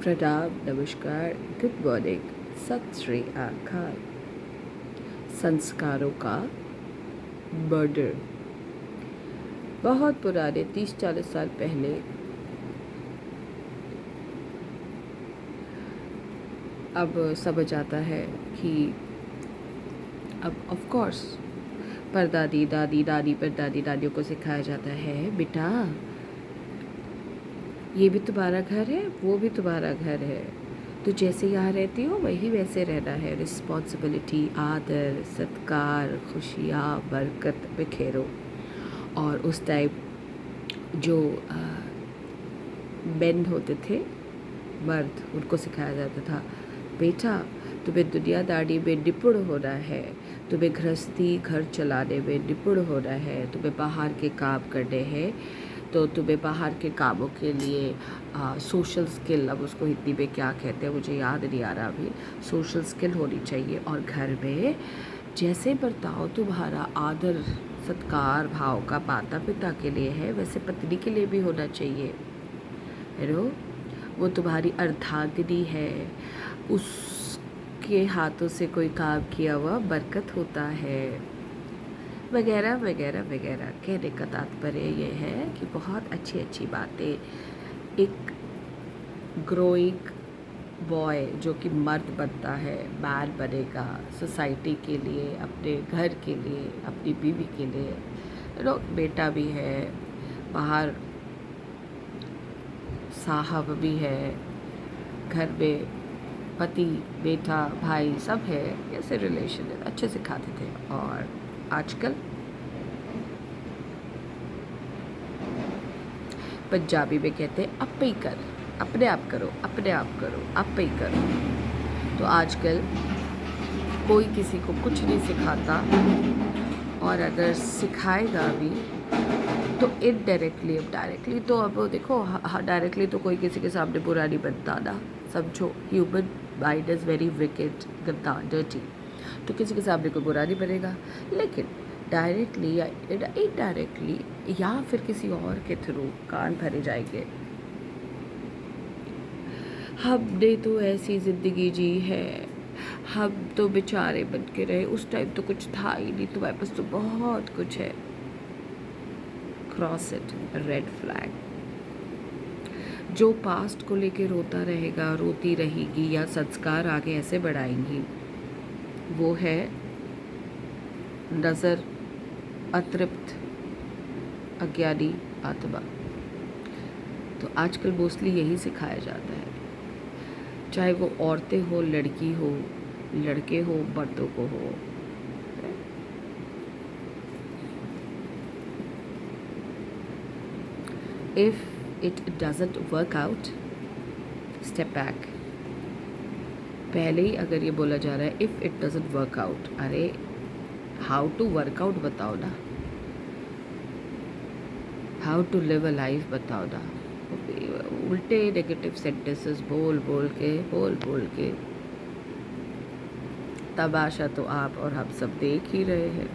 प्रणाम, नमस्कार, good morning, सत श्री अकाल। संस्कारों का मर्डर। बहुत पुराने 30-40 साल पहले अब समझ आता है कि अब ऑफ कोर्स परदादी दादी दादी परदादी दादियों को सिखाया जाता है, बेटा ये भी तुम्हारा घर है, वो भी तुम्हारा घर है, तो जैसे यहाँ रहती हो वही वैसे रहना है। रिस्पॉन्सिबिलिटी, आदर, सत्कार, खुशियाँ, बरकत बिखेरो। और उस टाइम जो मेन होते थे, मर्द, उनको सिखाया जाता था, बेटा तुम्हें दुनियादारी में निपुण होना है, तुम्हें गृहस्थी घर चलाने में निपुण होना है, तुम्हें बाहर के काम करने हैं, तो तुम्हें बाहर के कामों के लिए सोशल स्किल, अब उसको हिंदी में क्या कहते हैं मुझे याद नहीं आ रहा अभी, सोशल स्किल होनी चाहिए। और घर में जैसे बर्ताव तुम्हारा आदर सत्कार भाव का माता पिता के लिए है, वैसे पत्नी के लिए भी होना चाहिए। वो तुम्हारी अर्धांगिनी है, उसके हाथों से कोई काम किया हुआ बरकत होता है, वगैरह वगैरह वगैरह। कहने का तात्पर्य ये है कि बहुत अच्छी अच्छी बातें एक ग्रोइंग बॉय जो कि मर्द बनता है, मैन बनेगा सोसाइटी के लिए, अपने घर के लिए, अपनी बीवी के लिए, बेटा भी है, बाहर साहब भी है, घर में पति बेटा भाई सब है, ऐसे रिलेशन अच्छे सिखाते थे। और आजकल पंजाबी में कहते हैं अपे ही कर, अपने आप करो, अपने आप करो, अपे ही करो। तो आजकल कोई किसी को कुछ नहीं सिखाता, और अगर सिखाएगा भी तो इनडायरेक्टली, अब डायरेक्टली तो अब देखो, डायरेक्टली तो कोई किसी के सामने बुरा नहीं बनता ना, समझो human mind is very wicked, गंदा, डर्टी, तो किसी के सामने कोई बुरा नहीं बनेगा। लेकिन डायरेक्टली या इनडायरेक्टली या फिर किसी और के थ्रू कान भरे जाएंगे। हमने तो ऐसी ज़िंदगी जी है, हम तो बेचारे बन के रहे, उस टाइम तो कुछ था ही नहीं, तुम्हारे पास तो बहुत कुछ है। Cross it, red flag. जो पास्ट को लेके रोता रहेगा, रोती रहेगी, या संस्कार आगे ऐसे बढ़ाएंगी, वो है नज़र अतृप्त अज्ञानी आत्मा। तो आजकल मोस्टली यही सिखाया जाता है, चाहे वो औरतें हो, लड़की हो, लड़के हो, मर्दों को हो। If it doesn't work out, step back। पहले ही अगर ये बोला जा रहा है if it doesn't work out, अरे हाउ टू वर्कआउट बताओ ना, how to live a life बताओ ना। उल्टे नेगेटिव सेंटेंसेस बोल बोल के तमाशा तो आप और हम सब देख ही रहे हैं।